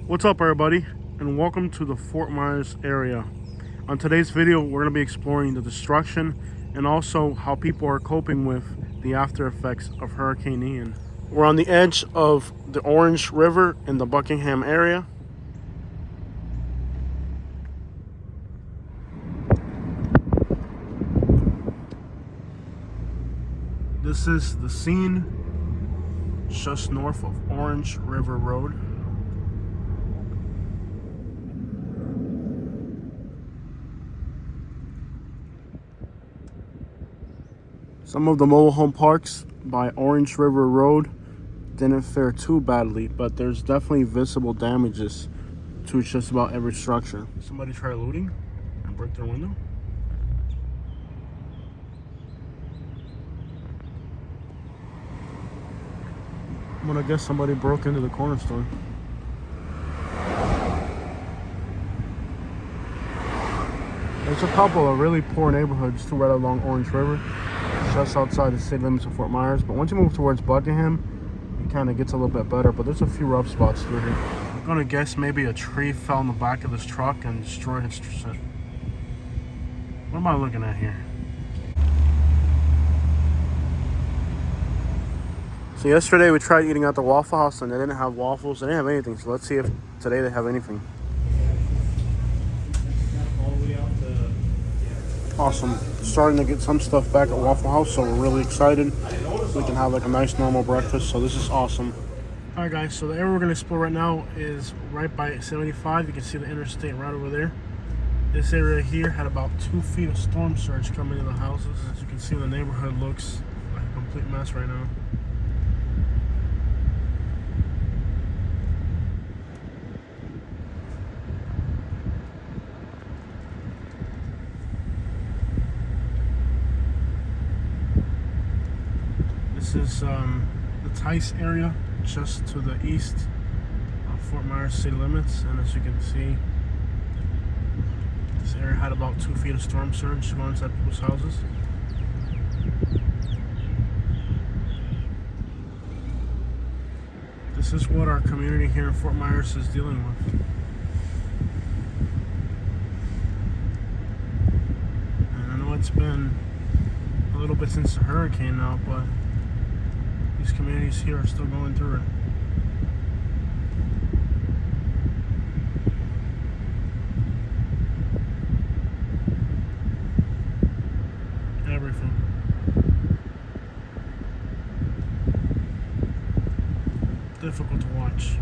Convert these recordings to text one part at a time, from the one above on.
What's up, everybody, and welcome to the Fort Myers area. On today's video, we're going to be exploring the destruction and also how people are coping with the after effects of Hurricane Ian. We're on the edge of the Orange River in the Buckingham area. This is the scene just north of Orange River Road. Some of the mobile home parks by Orange River Road didn't fare too badly, but there's definitely visible damages to just about every structure. Somebody tried looting and broke their window. I'm gonna guess somebody broke into the corner store. There's a couple of really poor neighborhoods too right along Orange River, just outside the city limits of Fort Myers. But once you move towards Buckingham, it kind of gets a little bit better, but there's a few rough spots through here. I'm gonna guess maybe a tree fell in the back of this truck and destroyed its... What am I looking at here? So yesterday we tried eating at the Waffle House and they didn't have waffles, they didn't have anything. So let's see if today they have anything. Awesome. Starting to get some stuff back at Waffle House, so we're really excited. We can have like a nice normal breakfast, so this is awesome. Alright guys, so the area we're going to explore right now is right by 75. You can see the interstate right over there. This area here had about 2 feet of storm surge coming into the houses. As you can see, the neighborhood looks like a complete mess right now. This is the Tice area, just to the east of Fort Myers city limits, and as you can see, this area had about 2 feet of storm surge going inside people's houses. This is what our community here in Fort Myers is dealing with. And I know it's been a little bit since the hurricane now, but these communities here are still going through it. Everything. Difficult to watch.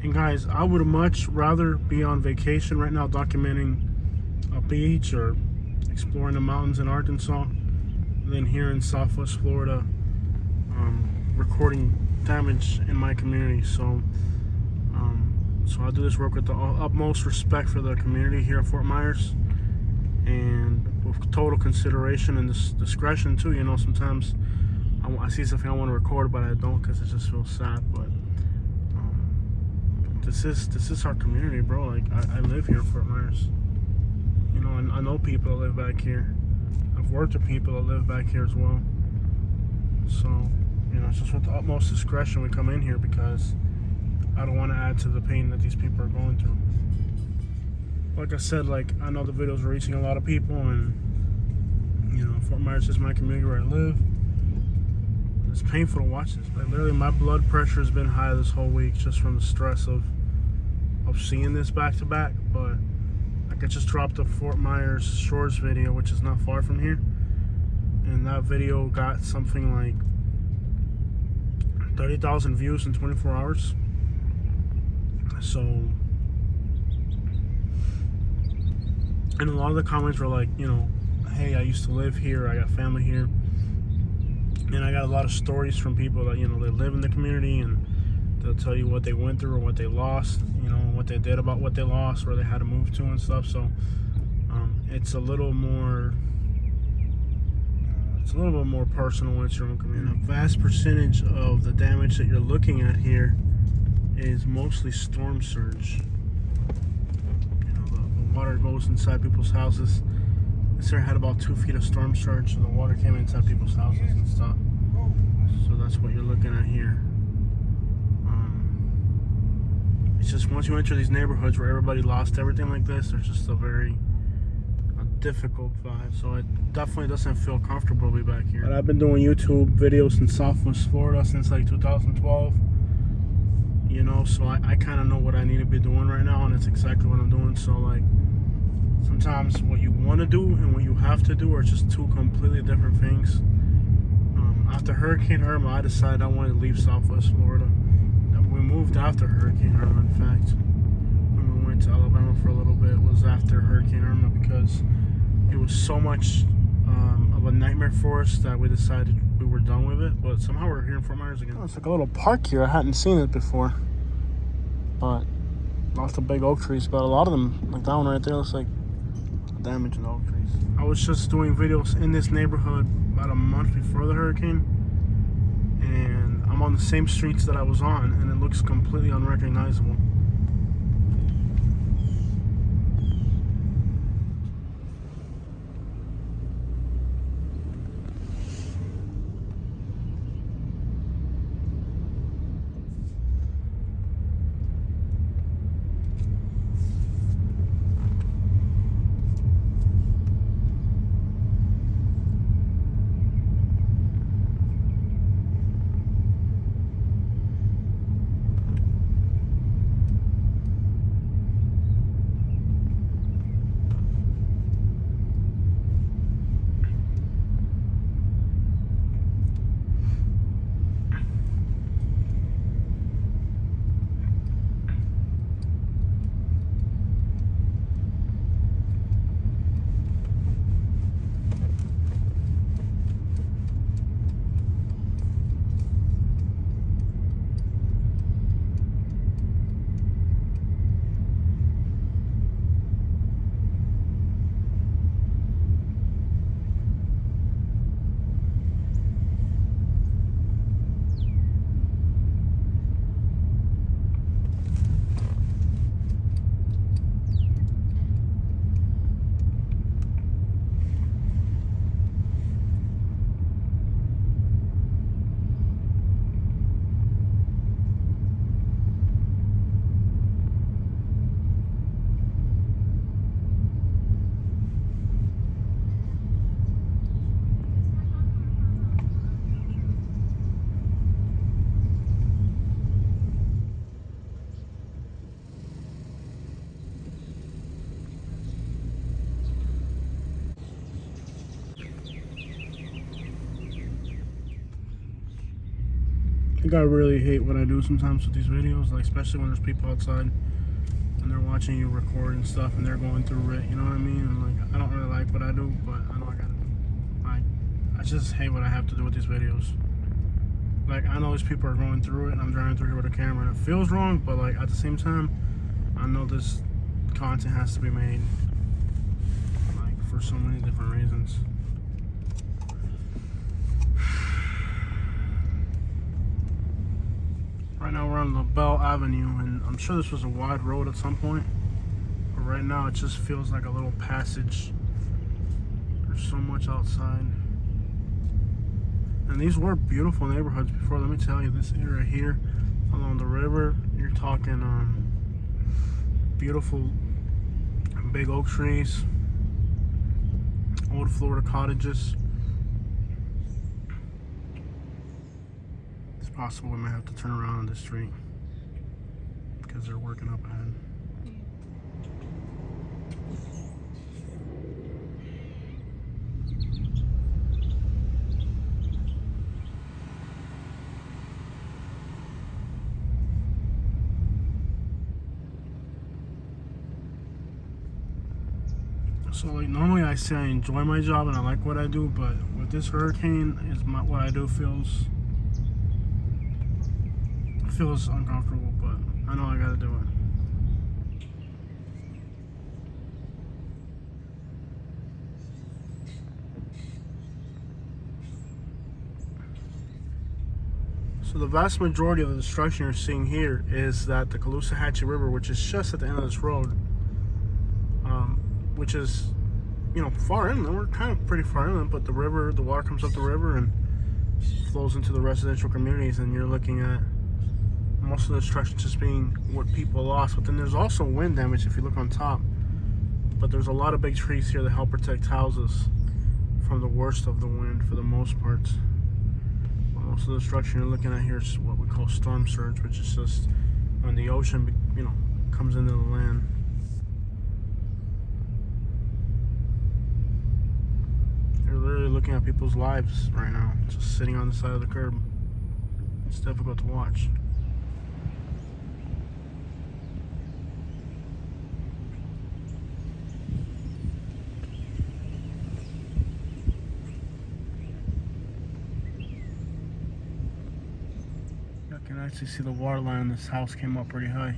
And guys, I would much rather be on vacation right now documenting a beach or exploring the mountains in Arkansas than here in Southwest Florida recording damage in my community. So I do this work with the utmost respect for the community here at Fort Myers and with total consideration and discretion too. You know, sometimes I see something I want to record but I don't because it just feels sad. But this is our community, bro. Like I live here in Fort Myers, you know, and I know people that live back here. I've worked with people that live back here as well. So, you know, it's just with the utmost discretion we come in here because I don't want to add to the pain that these people are going through. Like I said, like I know the videos are reaching a lot of people, and you know, Fort Myers is my community where I live. It's painful to watch this. Like literally, my blood pressure has been high this whole week just from the stress of seeing this back to back. But like I just dropped a Fort Myers Shores video, which is not far from here, and that video got something like 30,000 views in 24 hours. So, and a lot of the comments were like, you know, hey, I used to live here, I got family here. And I got a lot of stories from people that, you know, they live in the community and they'll tell you what they went through or what they lost, you know, what they did about what they lost, where they had to move to and stuff. So it's a little more. It's a little bit more personal when it's your own community. And a vast percentage of the damage that you're looking at here is mostly storm surge. You know, the water goes inside people's houses. This here had about 2 feet of storm surge, and the water came inside people's houses and stuff. So that's what you're looking at here. It's just once you enter these neighborhoods where everybody lost everything like this, there's just a very difficult vibe. So it definitely doesn't feel comfortable to be back here. But I've been doing YouTube videos in Southwest Florida since like 2012. You know, so I kind of know what I need to be doing right now, and it's exactly what I'm doing. So like, sometimes what you want to do and what you have to do are just two completely different things. After Hurricane Irma, I decided I wanted to leave Southwest Florida. We moved after Hurricane Irma, in fact. When we went to Alabama for a little bit, it was after Hurricane Irma, because it was so much of a nightmare for us that we decided we were done with it. But somehow we're here in Fort Myers again. Oh, it's like a little park here. I hadn't seen it before. But lots of big oak trees. But a lot of them, like that one right there, looks like damage in the oak trees. I was just doing videos in this neighborhood about a month before the hurricane. And I'm on the same streets that I was on, and it looks completely unrecognizable. I think I really hate what I do sometimes with these videos, like especially when there's people outside and they're watching you record and stuff and they're going through it, you know what I mean? And like, I don't really like what I do, but I know I gotta do. I just hate what I have to do with these videos. Like, I know these people are going through it and I'm driving through here with a camera and it feels wrong, but like at the same time, I know this content has to be made, like, for so many different reasons. Right now we're on LaBelle Avenue, and I'm sure this was a wide road at some point, but right now it just feels like a little passage. There's so much outside. And these were beautiful neighborhoods before. Let me tell you, this area here along the river, you're talking beautiful big oak trees, old Florida cottages. It's possible we might have to turn around on this street because they're working up ahead. So like, normally I say I enjoy my job and I like what I do, but with this hurricane, what I do feels uncomfortable, but I know I gotta do it. So the vast majority of the destruction you're seeing here is that the Caloosahatchee River, which is just at the end of this road, which is, far inland. We're kind of pretty far inland, but the water comes up the river and flows into the residential communities, and you're looking at most of the destruction just being what people lost. But then there's also wind damage if you look on top. But there's a lot of big trees here that help protect houses from the worst of the wind for the most part. Most of the destruction you're looking at here is what we call storm surge, which is just when the ocean, comes into the land. You're literally looking at people's lives right now, just sitting on the side of the curb. It's difficult to watch. I can actually see the water line in this house came up pretty high.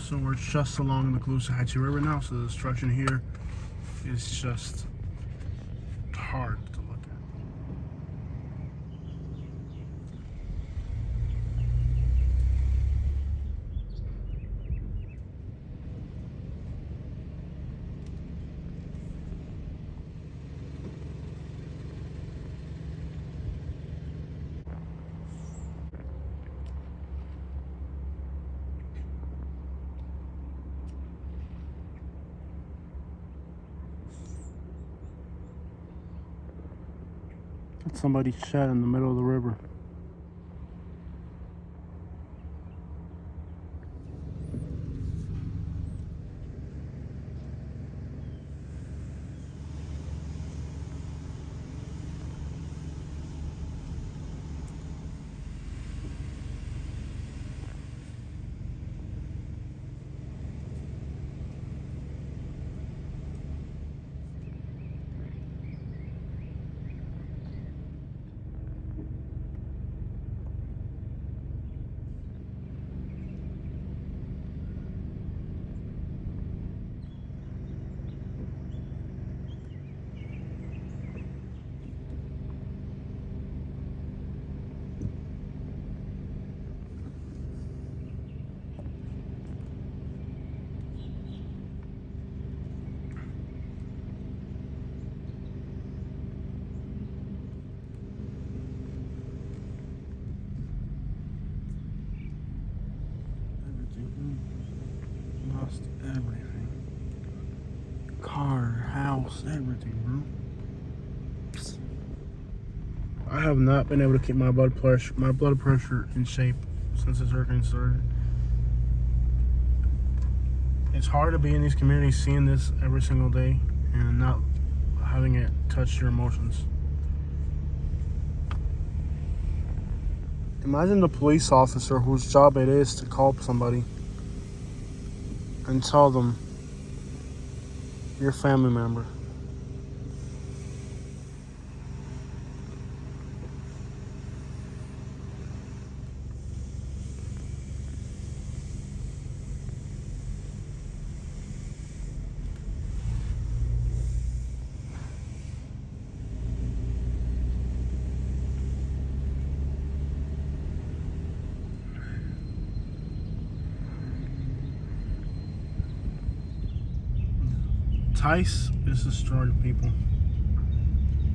So we're just along the Caloosahatchee River now, so the destruction here is just hard to look at. That's somebody's shed in the middle of the river. Lost everything. Car, house, everything, bro. I have not been able to keep my blood pressure in shape since this hurricane started. It's hard to be in these communities seeing this every single day and not having it touch your emotions. Imagine the police officer whose job it is to call somebody and tell them your family member. Tice is destroyed, people.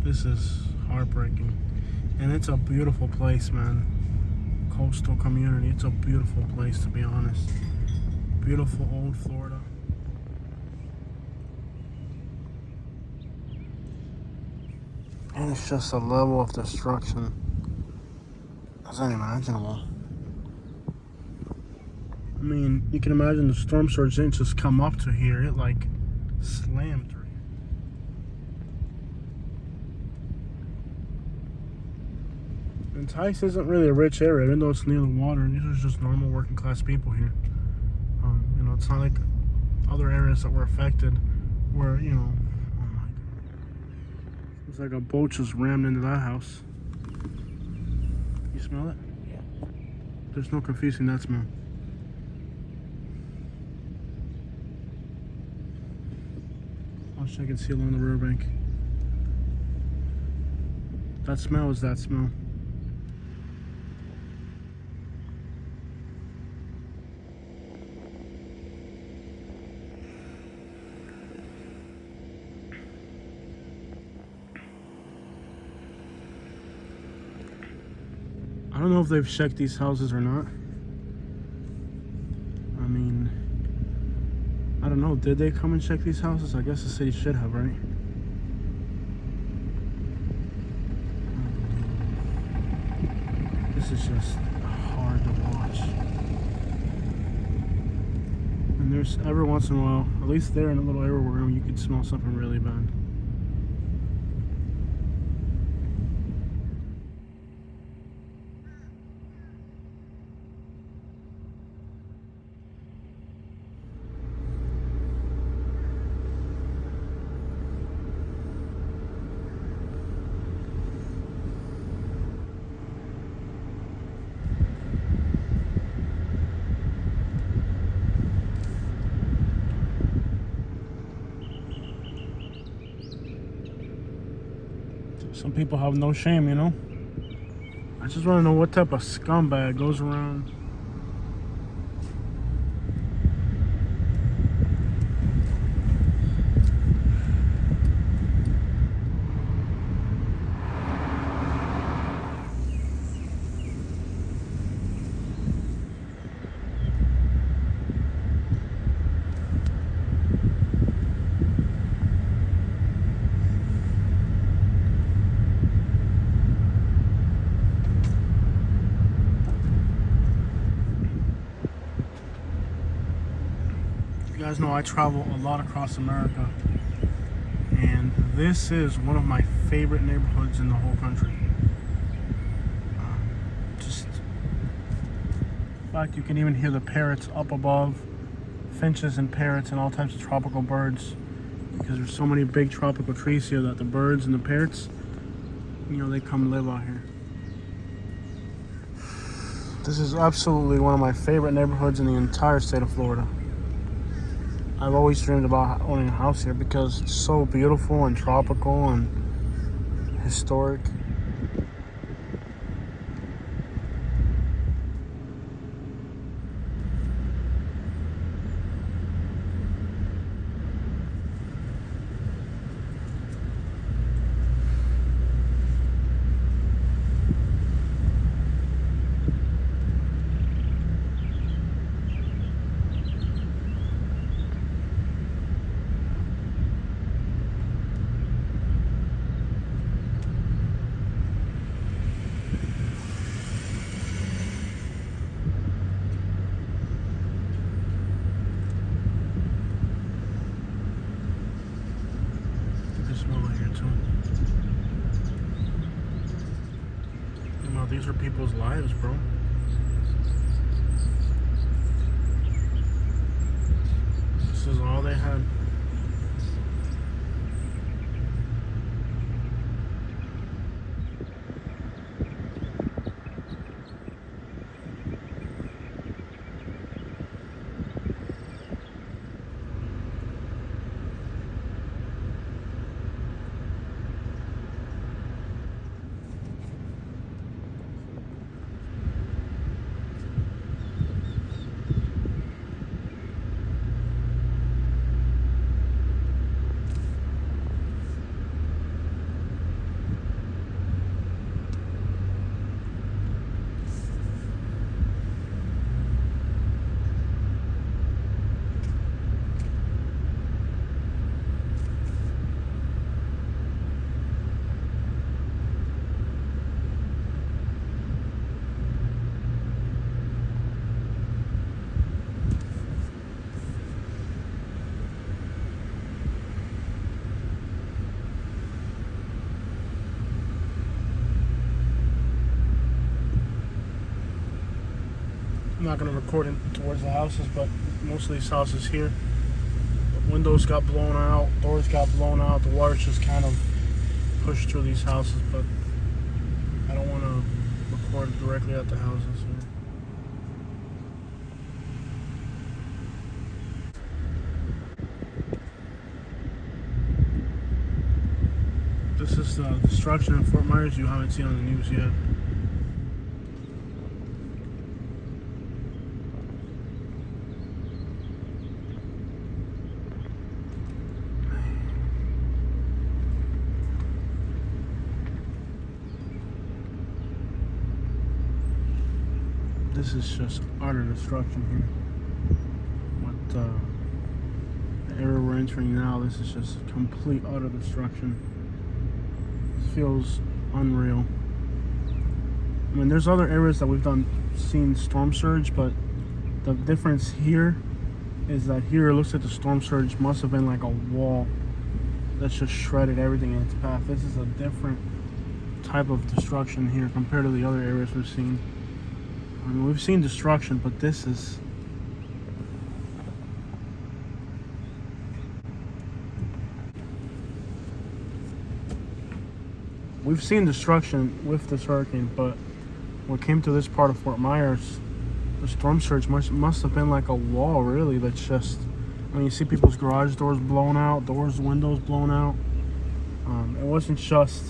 This is heartbreaking. And it's a beautiful place, man. Coastal community. It's a beautiful place, to be honest. Beautiful old Florida. And it's just a level of destruction that's unimaginable. I mean, you can imagine the storm surge didn't just come up to here. It like slammed through. And Tice isn't really a rich area, even though it's near the water. These are just normal working class people here. You know, it's not like other areas that were affected where, you know, oh my God. It's like a boat just rammed into that house. You smell it? Yeah. There's no confusing that smell. Watch, I can see along the riverbank. That smell is that smell. I don't know if they've checked these houses or not. I mean, I don't know. Did they come and check these houses? I guess the city should have, right? This is just hard to watch. And there's every once in a while, at least there in a little area where you could smell something really bad. Some people have no shame, you know? I just want to know what type of scumbag goes around. You guys know I travel a lot across America, and this is one of my favorite neighborhoods in the whole country. Just in fact, you can even hear the parrots up above, finches and parrots and all types of tropical birds, because there's so many big tropical trees here that the birds and the parrots, you know, they come live out here. This is absolutely one of my favorite neighborhoods in the entire state of Florida. I've always dreamed about owning a house here because it's so beautiful and tropical and historic. These are people's lives, bro. This is all they had. not going to record it towards the houses, but most of these houses here, the windows got blown out, doors got blown out, the water just kind of pushed through these houses, but I don't want to record directly at the houses here. This is the destruction in Fort Myers you haven't seen on the news yet. This is just utter destruction here. What the area we're entering now, this is just complete utter destruction. This feels unreal. I mean, there's other areas that we've seen storm surge, but the difference here is that here it looks like the storm surge must have been like a wall that's just shredded everything in its path. This is a different type of destruction here compared to the other areas we've seen. I mean, we've seen destruction, but this is... We've seen destruction with this hurricane, but when it came to this part of Fort Myers, the storm surge must have been like a wall, really, that's just... I mean, you see people's garage doors blown out, windows blown out. It wasn't just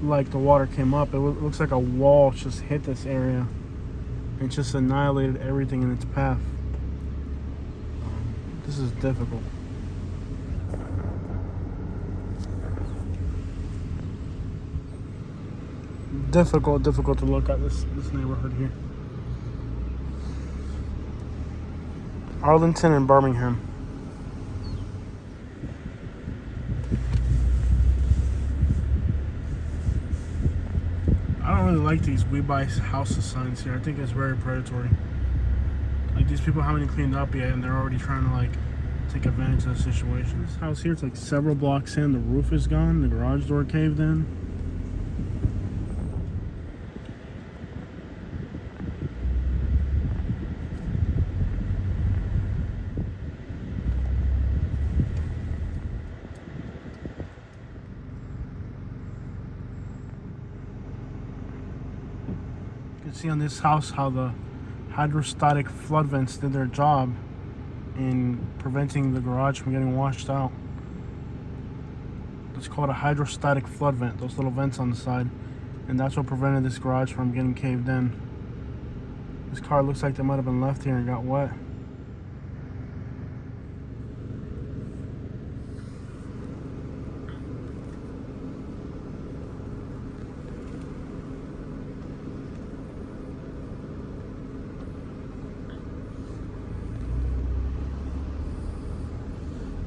like the water came up. It looks like a wall just hit this area and just annihilated everything in its path. This is difficult. Difficult to look at this neighborhood here. Arlington and Birmingham. I don't really like these "we buy houses" signs here. I think it's very predatory. Like, these people haven't even cleaned up yet and they're already trying to like take advantage of the situation. This house here, it's like several blocks in, the roof is gone, the garage door caved in. You can see on this house how the hydrostatic flood vents did their job in preventing the garage from getting washed out. It's called a hydrostatic flood vent, those little vents on the side, and that's what prevented this garage from getting caved in. This car looks like they might have been left here and got wet.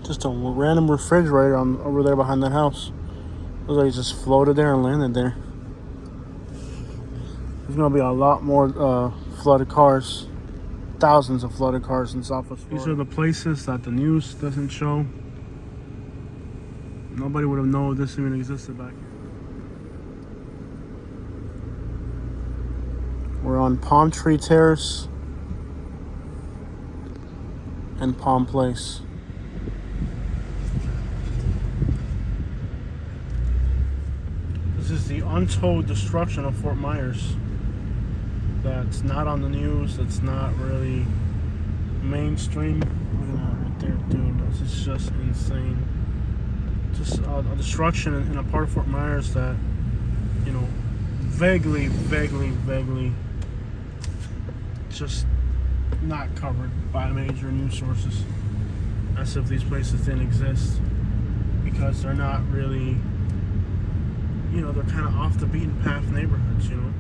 Just a random refrigerator over there behind that house. Looks like it just floated there and landed there. There's gonna be a lot more flooded cars. Thousands of flooded cars in Southwest Florida. These are the places that the news doesn't show. Nobody would have known this even existed back here. We're on Palm Tree Terrace and Palm Place. This is the untold destruction of Fort Myers. That's not on the news. That's not really mainstream. Look at that right there, dude. This is just insane. Just a destruction in a part of Fort Myers that, you know, vaguely, just not covered by major news sources. As if these places didn't exist, because they're not really, you know, they're kind of off the beaten path neighborhoods, you know.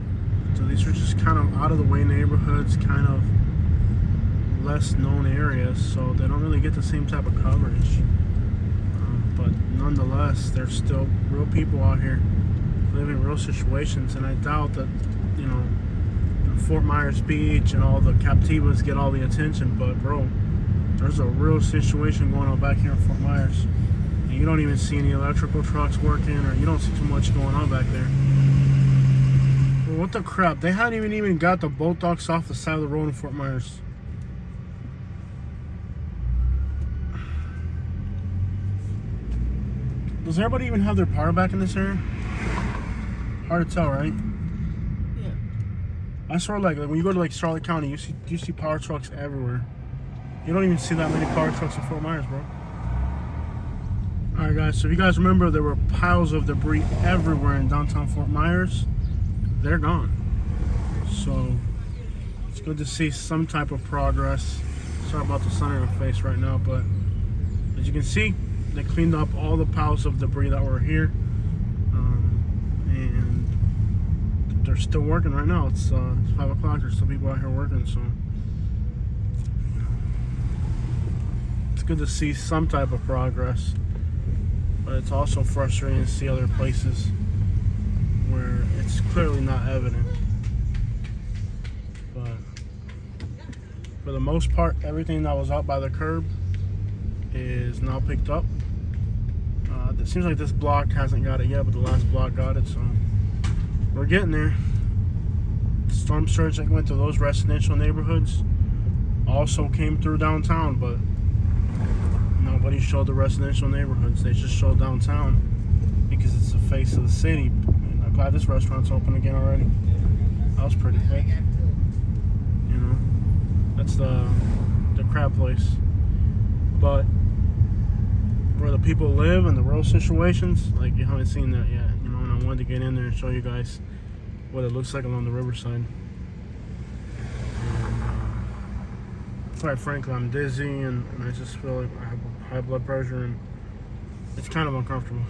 So these are just kind of out of the way neighborhoods, kind of less known areas, so they don't really get the same type of coverage. But nonetheless, there's still real people out here living real situations, and I doubt that, you know, Fort Myers Beach and all the Captivas get all the attention, but bro, there's a real situation going on back here in Fort Myers. And you don't even see any electrical trucks working, or you don't see too much going on back there. Well, what the crap? They hadn't even got the boat docks off the side of the road in Fort Myers. Does everybody even have their power back in this area? Hard to tell, right? Yeah. I swear, like when you go to like Charlotte County, you see power trucks everywhere. You don't even see that many power trucks in Fort Myers, bro. Alright guys, so if you guys remember, there were piles of debris everywhere in downtown Fort Myers. They're gone. So it's good to see some type of progress. Sorry about the sun in our face right now, but as you can see, they cleaned up all the piles of debris that were here, and they're still working right now. It's 5 o'clock. There's still people out here working, so it's good to see some type of progress. But it's also frustrating to see other places where it's clearly not evident. But for the most part, everything that was out by the curb is now picked up. It seems like this block hasn't got it yet, but the last block got it, so we're getting there. Storm surge that went to those residential neighborhoods also came through downtown, but nobody showed the residential neighborhoods. They just showed downtown because it's the face of the city. And I'm glad this restaurant's open again already. That was pretty quick. You know, that's the crab place. But where the people live and the real situations, like you haven't seen that yet. You know, and I wanted to get in there and show you guys what it looks like along the Riverside. And, quite frankly, I'm dizzy and I just feel like I have high blood pressure and it's kind of uncomfortable.